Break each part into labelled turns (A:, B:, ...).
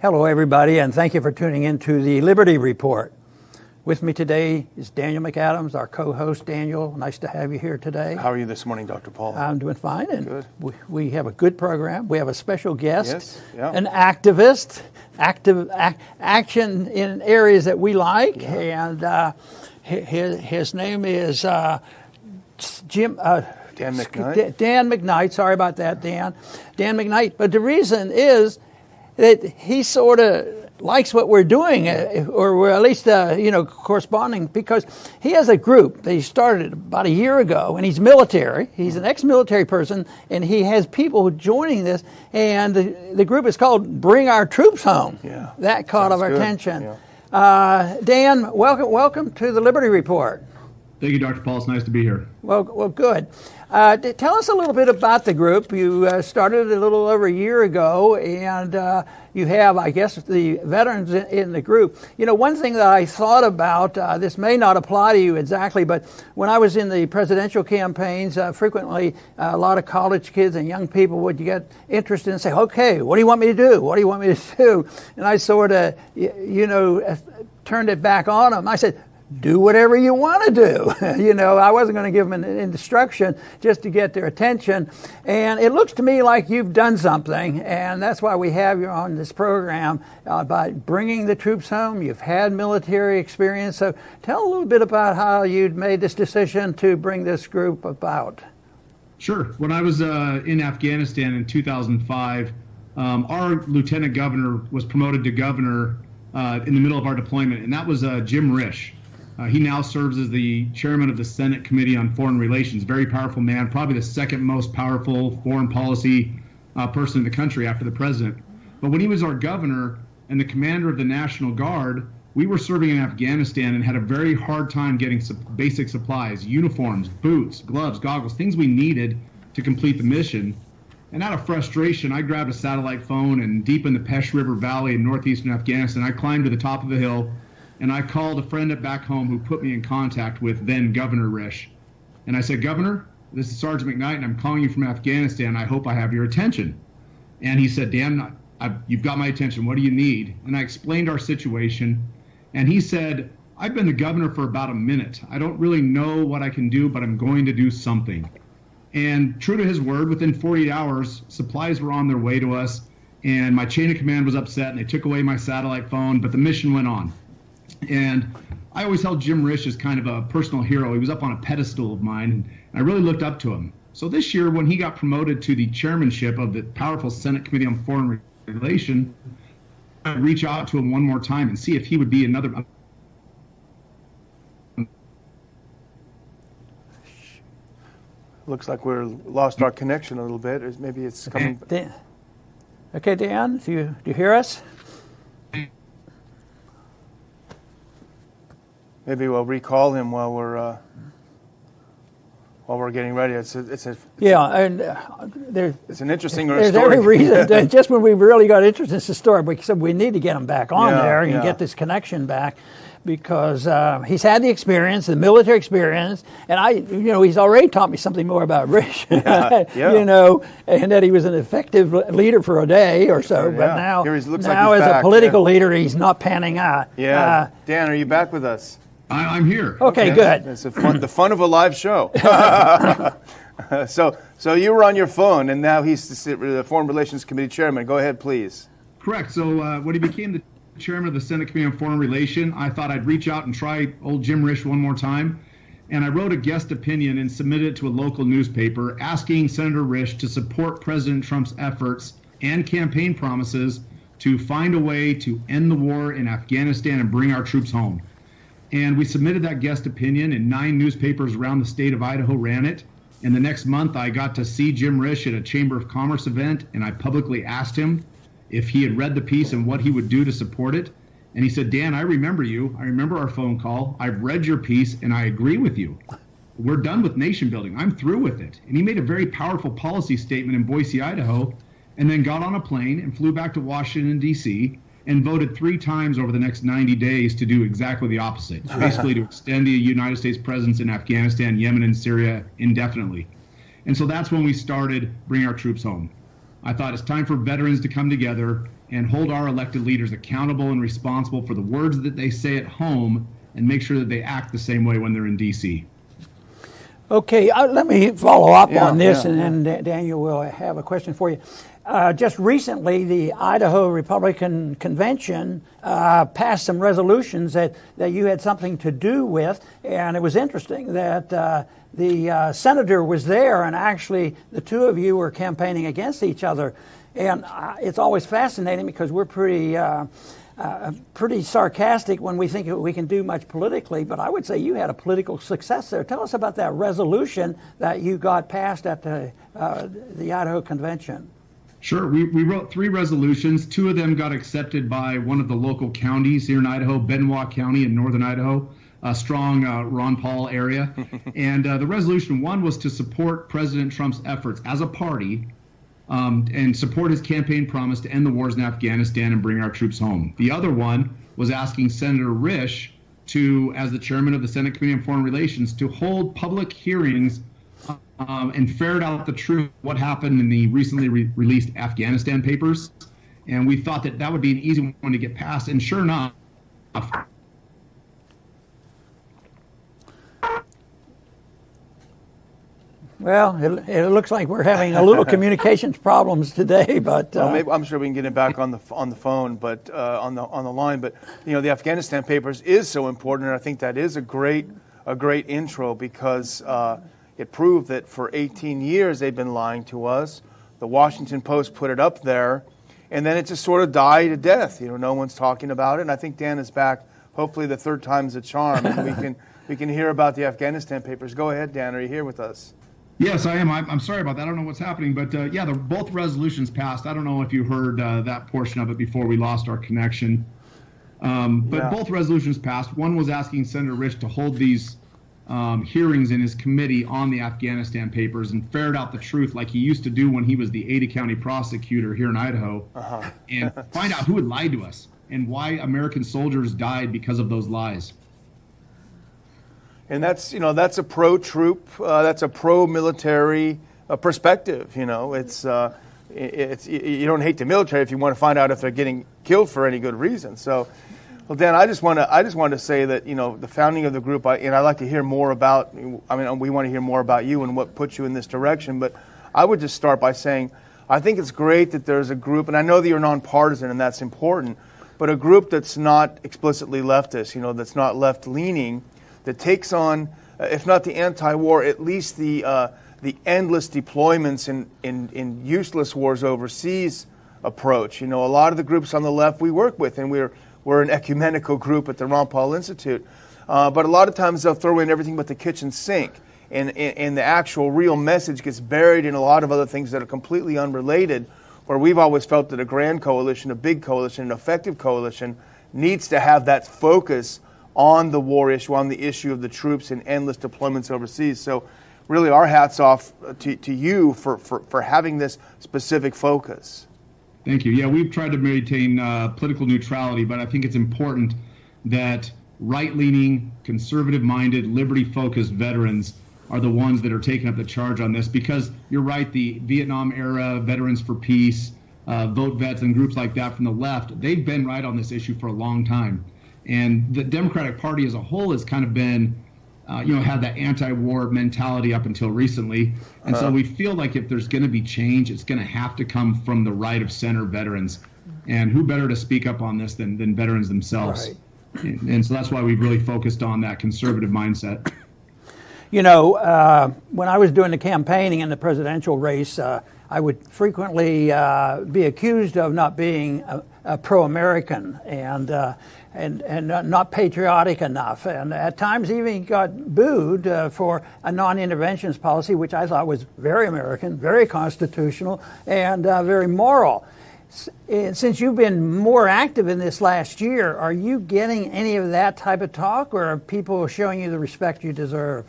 A: Hello, everybody, and thank you for tuning in to the Liberty Report. With me today is Daniel McAdams, our co-host. Daniel, nice to have you here today.
B: How are you this morning, Dr. Paul?
A: I'm doing fine, and
B: good.
A: We have a good program. We have a special guest,
B: Yes, yeah.
A: an activist, action in areas that we like, and his name is Jim.
B: Dan McKnight.
A: Dan McKnight. Sorry about that, Dan. Dan McKnight. But the reason is that he sort of likes what we're doing, or we're at least, corresponding, because he has a group that he started about a year ago, and he's military. He's an ex-military person, and he has people joining this, and the group is called Bring Our Troops Home.
B: Yeah.
A: That caught
B: Sounds
A: our
B: good.
A: attention.
B: Yeah.
A: Dan, welcome to the Liberty Report.
C: Thank you, Dr. Paul. It's nice to be here.
A: Well, good. Tell us a little bit about the group. You started a little over a year ago, and you have, I guess, the veterans in the group. You know, one thing that I thought about, this may not apply to you exactly, but when I was in the presidential campaigns, frequently a lot of college kids and young people would get interested and say, okay, what do you want me to do? What do you want me to do? And I sort of, turned it back on them. I said, do whatever you want to do. I wasn't going to give them an instruction just to get their attention. And it looks to me like you've done something, and that's why we have you on this program, by bringing the troops home. You've had military experience. So tell a little bit about how you'd made this decision to bring this group about.
C: Sure. When I was in Afghanistan in 2005, our lieutenant governor was promoted to governor in the middle of our deployment, and that was Jim Risch. He now serves as the chairman of the Senate Committee on Foreign Relations. Very powerful man, probably the second most powerful foreign policy person in the country after the president. But when he was our governor and the commander of the National Guard, we were serving in Afghanistan and had a very hard time getting basic supplies, uniforms, boots, gloves, goggles, things we needed to complete the mission. And out of frustration, I grabbed a satellite phone, and deep in the Pesh River Valley in northeastern Afghanistan, I climbed to the top of the hill, and I called a friend back home who put me in contact with then Governor Risch. And I said, Governor, this is Sergeant McKnight, and I'm calling you from Afghanistan. I hope I have your attention. And he said, Dan, you've got my attention. What do you need? And I explained our situation. And he said, I've been the governor for about a minute. I don't really know what I can do, but I'm going to do something. And true to his word, within 48 hours, supplies were on their way to us. And my chain of command was upset, and they took away my satellite phone, but the mission went on. And I always held Jim Risch as kind of a personal hero. He was up on a pedestal of mine, and I really looked up to him. So this year, when he got promoted to the chairmanship of the powerful Senate Committee on Foreign Relations, I'd reach out to him one more time and see if he would be another.
B: Looks like we're lost our connection a little bit. Maybe it's coming.
A: Okay, Dan, do you hear us?
B: Maybe we'll recall him while we're getting ready. It's an interesting
A: there's
B: story.
A: every reason. Just when we really got interested in this story, we said we need to get him back on there and get this connection back, because he's had the experience, the military experience, and he's already taught me something more about Risch. And that he was an effective leader for a day or so, but now
B: as
A: a political leader, he's not panning out.
B: Yeah. Dan, are you back with us?
C: I'm here.
A: Okay, good.
B: It's the fun of a live show. So you were on your phone, and now he's the Foreign Relations Committee chairman. Go ahead, please.
C: Correct. So when he became the chairman of the Senate Committee on Foreign Relations, I thought I'd reach out and try old Jim Risch one more time. And I wrote a guest opinion and submitted it to a local newspaper asking Senator Risch to support President Trump's efforts and campaign promises to find a way to end the war in Afghanistan and bring our troops home. And we submitted that guest opinion, and 9 newspapers around the state of Idaho ran it. And the next month, I got to see Jim Risch at a Chamber of Commerce event, and I publicly asked him if he had read the piece and what he would do to support it. And he said, Dan, I remember you. I remember our phone call. I've read your piece, and I agree with you. We're done with nation building. I'm through with it. And he made a very powerful policy statement in Boise, Idaho, and then got on a plane and flew back to Washington, D.C., and voted 3 times over the next 90 days to do exactly the opposite, basically to extend the United States presence in Afghanistan, Yemen, and Syria indefinitely. And so that's when we started Bring Our Troops Home. I thought it's time for veterans to come together and hold our elected leaders accountable and responsible for the words that they say at home and make sure that they act the same way when they're in D.C.
A: Okay, let me follow up on this, and then Daniel will have a question for you. Just recently, the Idaho Republican Convention passed some resolutions that you had something to do with, and it was interesting that the senator was there, and actually the two of you were campaigning against each other. And it's always fascinating because we're pretty sarcastic when we think we can do much politically, but I would say you had a political success there. Tell us about that resolution that you got passed at the Idaho Convention.
C: Sure. We wrote 3 resolutions. 2 of them got accepted by one of the local counties here in Idaho, Benoit County in northern Idaho, a strong Ron Paul area. And the resolution 1 was to support President Trump's efforts as a party and support his campaign promise to end the wars in Afghanistan and bring our troops home. The other one was asking Senator Risch to, as the chairman of the Senate Committee on Foreign Relations, to hold public hearings and ferret out the truth what happened in the recently released Afghanistan papers. And we thought that would be an easy one to get passed. And sure enough,
A: well, it looks like we're having a little communications problems today, but
B: maybe, I'm sure we can get it back on the phone, but on the line. But the Afghanistan papers is so important, and I think that is a great intro because it proved that for 18 years they've been lying to us. The Washington Post put it up there, and then it just sort of died a death. No one's talking about it, and I think Dan is back. Hopefully, the third time's a charm, and we can hear about the Afghanistan papers. Go ahead, Dan. Are you here with us?
C: Yes, I am. I'm sorry about that. I don't know what's happening, but both resolutions passed. I don't know if you heard that portion of it before we lost our connection. Both resolutions passed. One was asking Senator Risch to hold these hearings in his committee on the Afghanistan papers and ferret out the truth like he used to do when he was the Ada County prosecutor here in Idaho, and find out who had lied to us and why American soldiers died because of those lies.
B: And that's a pro-troop, that's a pro-military perspective. It's you don't hate the military if you want to find out if they're getting killed for any good reason. So, well, Dan, I just want to say that the founding of the group, and I'd like to hear more about. We want to hear more about you and what put you in this direction. But I would just start by saying I think it's great that there's a group, and I know that you're nonpartisan, and that's important. But a group that's not explicitly leftist, that's not left-leaning, that takes on, if not the anti-war, at least the endless deployments in useless wars overseas approach. A lot of the groups on the left we work with, and we're an ecumenical group at the Ron Paul Institute, but a lot of times they'll throw in everything but the kitchen sink, and the actual real message gets buried in a lot of other things that are completely unrelated, where we've always felt that a grand coalition, a big coalition, an effective coalition needs to have that focus on the war issue, on the issue of the troops and endless deployments overseas. So really our hats off to you for having this specific focus.
C: Thank you. Yeah, we've tried to maintain political neutrality, but I think it's important that right-leaning, conservative-minded, liberty-focused veterans are the ones that are taking up the charge on this, because you're right, the Vietnam-era Veterans for Peace, Vote Vets, and groups like that from the left, they've been right on this issue for a long time. And the Democratic Party as a whole has kind of been, had that anti-war mentality up until recently. And so we feel like if there's going to be change, it's going to have to come from the right of center veterans. And who better to speak up on this than veterans themselves? Right. And so that's why we've really focused on that conservative mindset.
A: When I was doing the campaigning in the presidential race, I would frequently be accused of not being a pro-American and not patriotic enough, and at times even got booed for a non-interventions policy, which I thought was very American, very constitutional, and very moral. Since you've been more active in this last year, are you getting any of that type of talk, or are people showing you the respect you deserve?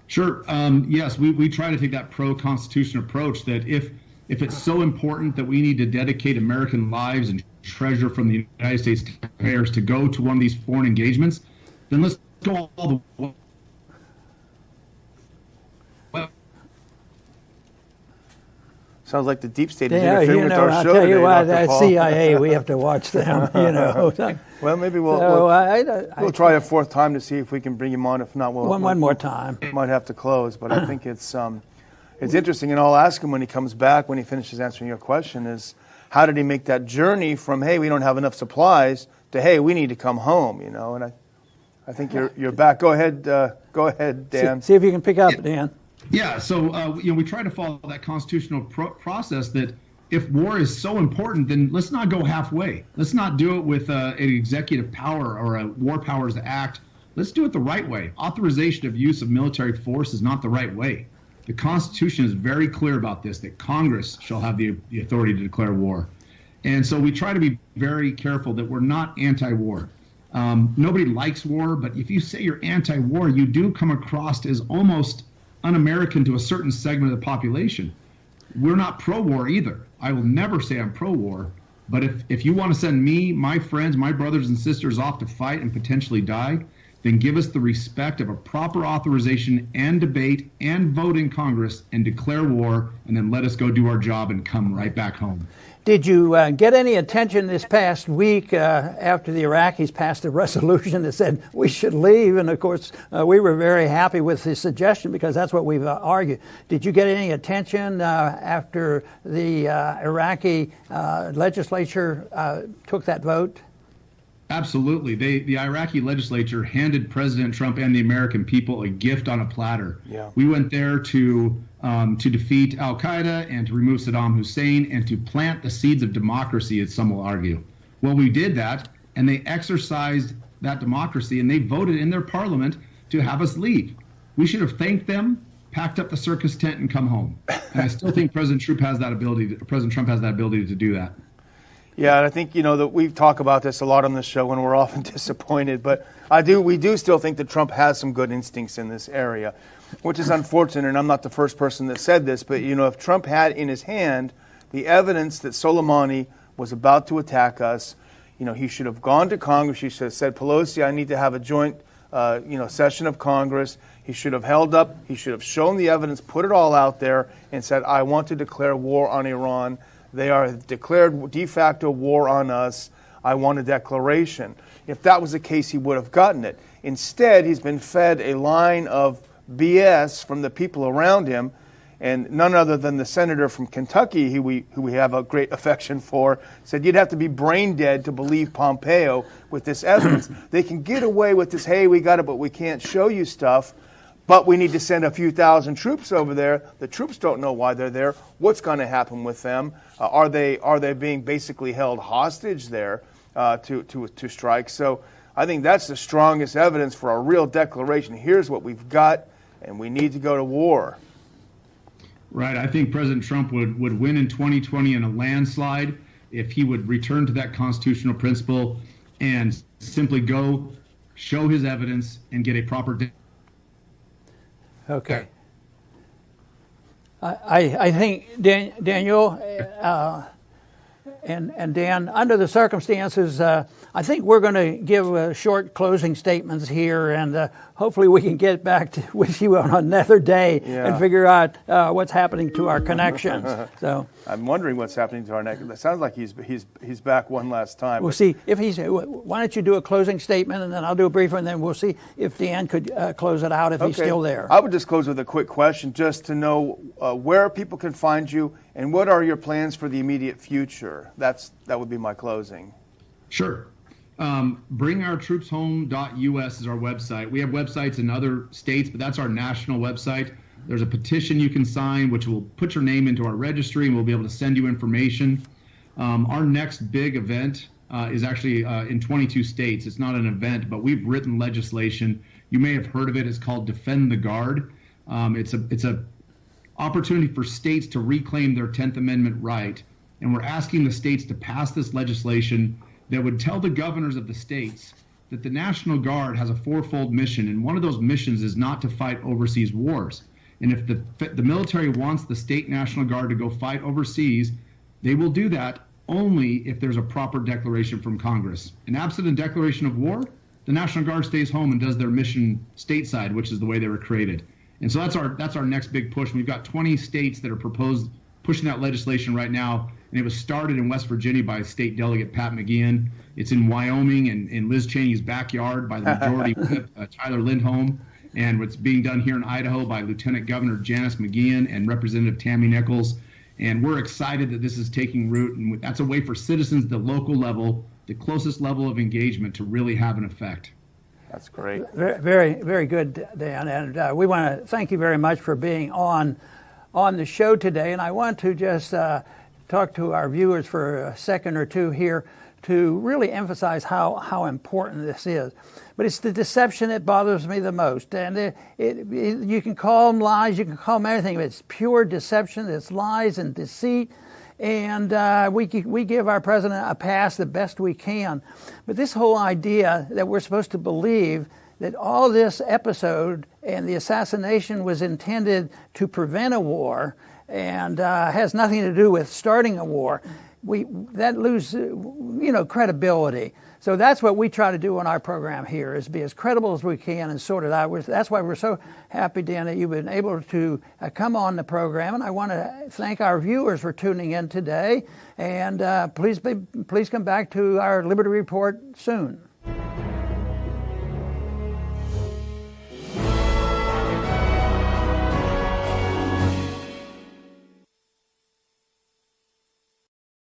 C: Sure. Yes, we try to take that pro-Constitution approach that if it's so important that we need to dedicate American lives and treasure from the United States taxpayers to go to one of these foreign engagements, then let's go all the way.
B: Sounds like the deep state is
A: Yeah,
B: interfering with our
A: I'll
B: show
A: tell you
B: today,
A: what,
B: Dr.
A: that
B: Paul.
A: CIA, we have to watch them,
B: Well, maybe we'll
A: So,
B: try a fourth time to see if we can bring him on. If not,
A: one more time.
B: might have to close. But I think it's interesting, and I'll ask him when he comes back, when he finishes answering your question, is how did he make that journey from, hey, we don't have enough supplies, to, hey, we need to come home, And I think you're back. Go ahead, Dan.
A: See if you can pick up, Dan.
C: Yeah, so we try to follow that constitutional process that if war is so important, then let's not go halfway. Let's not do it with an executive power or a War Powers Act. Let's do it the right way. Authorization of use of military force is not the right way. The Constitution is very clear about this, that Congress shall have the authority to declare war. And so we try to be very careful that we're not anti-war. Nobody likes war, but if you say you're anti-war, you do come across as almost un-American to a certain segment of the population. We're not pro-war either. I will never say I'm pro-war, but if you want to send me, my friends, my brothers and sisters off to fight and potentially die, then give us the respect of a proper authorization and debate and vote in Congress and declare war, and then let us go do our job and come right back home.
A: Did you get any attention this past week after the Iraqis passed a resolution that said we should leave? And of course, we were very happy with the suggestion because that's what we've argued. Did you get any attention after the Iraqi legislature took that vote?
C: Absolutely. The Iraqi legislature handed President Trump and the American people a gift on a platter.
B: Yeah.
C: We went there to defeat al-Qaeda and to remove Saddam Hussein and to plant the seeds of democracy, as some will argue. Well, we did that, and they exercised that democracy, and they voted in their parliament to have us leave. We should have thanked them, packed up the circus tent, and come home. And I still think President Trump has that ability to do that.
B: Yeah, and I think, that we talk about this a lot on the show and we're often disappointed, but we do still think that Trump has some good instincts in this area, which is unfortunate, and I'm not the first person that said this, but, if Trump had in his hand the evidence that Soleimani was about to attack us, he should have gone to Congress. He should have said, Pelosi, I need to have a joint, session of Congress. He should have he should have shown the evidence, put it all out there, and said, I want to declare war on Iran. They are declared de facto war on us. I want a declaration. If that was the case, he would have gotten it. Instead, he's been fed a line of BS from the people around him, and none other than the senator from Kentucky, who we have a great affection for, said you'd have to be brain dead to believe Pompeo with this evidence. They can get away with this, hey, we got it, but we can't show you stuff. But we need to send a few thousand troops over there. The troops don't know why they're there. What's going to happen with them? Are they being basically held hostage there to strike? So I think that's the strongest evidence for a real declaration. Here's what we've got, and we need to go to war.
C: Right. I think President Trump would win in 2020 in a landslide if he would return to that constitutional principle and simply go show his evidence and get a proper
A: Okay. I think Daniel and Dan, under the circumstances, I think we're going to give short closing statements here, and hopefully we can get back with you on another day and figure out what's happening to our connections. So
B: I'm wondering what's happening to our neck. It sounds like he's back one last time.
A: We'll see if he's. Why don't you do a closing statement, and then I'll do a brief one, and then we'll see if Dan could close it out if he's still there.
B: I would just close with a quick question, just to know where people can find you and what are your plans for the immediate future. That would be my closing.
C: Sure. Bringourtroopshome.us is our website. We have websites in other states, but that's our national website. There's a petition you can sign, which will put your name into our registry, and we'll be able to send you information. Our next big event is actually in 22 states. It's not an event, but we've written legislation. You may have heard of it. It's called Defend the Guard. It's a opportunity for states to reclaim their 10th Amendment right, and we're asking the states to pass this legislation that would tell the governors of the states that the National Guard has a fourfold mission, and one of those missions is not to fight overseas wars. And if the military wants the state National Guard to go fight overseas, they will do that only if there's a proper declaration from Congress. And absent a declaration of war, the National Guard stays home and does their mission stateside, which is the way they were created. And so that's our next big push. We've got 20 states that are proposed pushing that legislation right now, and it was started in West Virginia by State Delegate Pat McGeehan. It's in Wyoming and in Liz Cheney's backyard by the Majority Whip, Tyler Lindholm, and it's being done here in Idaho by Lieutenant Governor Janice McGeehan and Representative Tammy Nichols. And we're excited that this is taking root, and that's a way for citizens at the local level, the closest level of engagement, to really have an effect.
B: That's great.
A: Very, very good, Dan. And we want to thank you very much for being on the show today. And I want to just talk to our viewers for a second or two here to really emphasize how important this is. But it's the deception that bothers me the most. And you can call them lies, you can call them anything, but it's pure deception, it's lies and deceit. And we give our president a pass the best we can. But this whole idea that we're supposed to believe that all this episode and the assassination was intended to prevent a war and has nothing to do with starting a war, that loses credibility. So that's what we try to do on our program here, is be as credible as we can and sort it out. That's why we're so happy, Dan, that you've been able to come on the program. And I want to thank our viewers for tuning in today. And please come back to our Liberty Report soon.